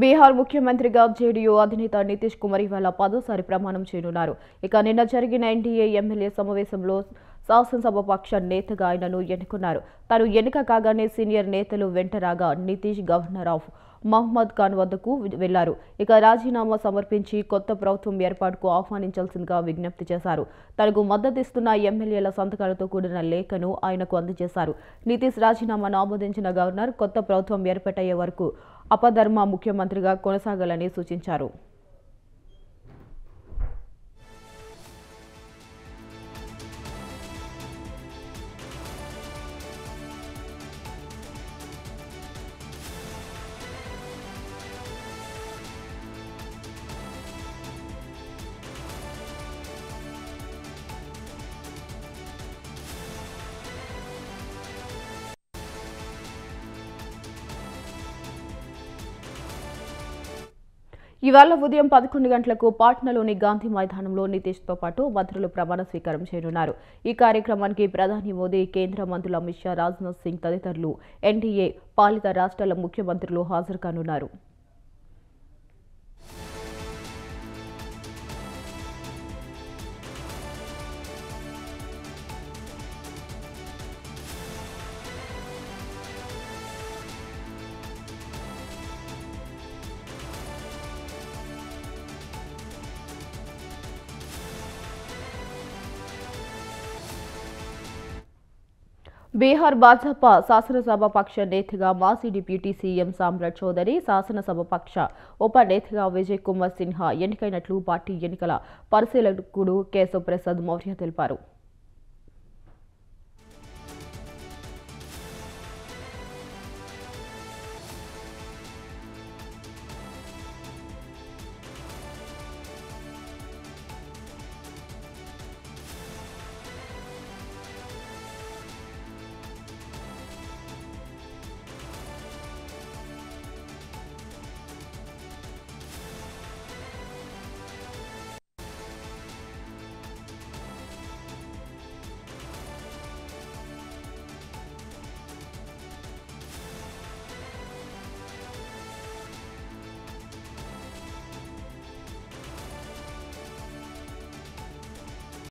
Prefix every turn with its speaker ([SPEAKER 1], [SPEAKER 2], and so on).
[SPEAKER 1] బీహార్ ముఖ్యమంత్రిగా జేడీయూ అధినేత నితీష్ కుమార్ ఇవాళ 10వ ప్రమాణం చేయనున్నారు. ఇక నిన్న జరిగిన ఎన్డీఏ ఎమ్మెల్యే సమావేశంలో శాసనసభ పక్ష నేతగా ఆయనను ఎన్నుకున్నారు. తాను ఎన్నిక కాగానే సీనియర్ నేతలు వెంట రాగా నితీష్ గవర్నర్ ఆఫ్ మహమ్మద్ ఖాన్ వద్దకు వెళ్లారు. ఇక రాజీనామా సమర్పించి కొత్త ప్రభుత్వం ఏర్పాటుకు ఆహ్వానించాల్సిందిగా విజ్ఞప్తి చేశారు. తనకు మద్దతిస్తున్న ఎమ్మెల్యేల సంతకాలతో కూడిన లేఖను ఆయనకు అందజేశారు. నితీష్ రాజీనామాను ఆమోదించిన గవర్నర్ కొత్త ప్రభుత్వం ఏర్పాటయ్యే వరకు అపధర్మ ముఖ్యమంత్రిగా కొనసాగాలని సూచించారు. ఇవాళ ఉదయం 11 గంటలకు పాట్నాలోని గాంధీ మైదానంలో నితీష్తో పాటు మంత్రులు ప్రమాణ స్వీకారం చేయనున్నారు. ఈ కార్యక్రమానికి ప్రధాని మోదీ, కేంద్ర మంత్రులు అమిత్ షా, రాజ్నాథ్ సింగ్ తదితరులు ఎన్డీఏ పాలిత రాష్ట్రాల ముఖ్యమంత్రులు హాజరు కానున్నారు. బీహార్ భాజపా శాసనసభ పక్ష నేతగా మాజీ డిప్యూటీ సీఎం సామ్రాట్ చౌదరి, శాసనసభ పక్ష ఉప నేతగా విజయ్ కుమార్ సిన్హా ఎన్నికైనట్లు పార్టీ ఎన్నికల పరిశీలకుడు కేశవ్ ప్రసాద్ మౌర్య తెలిపారు.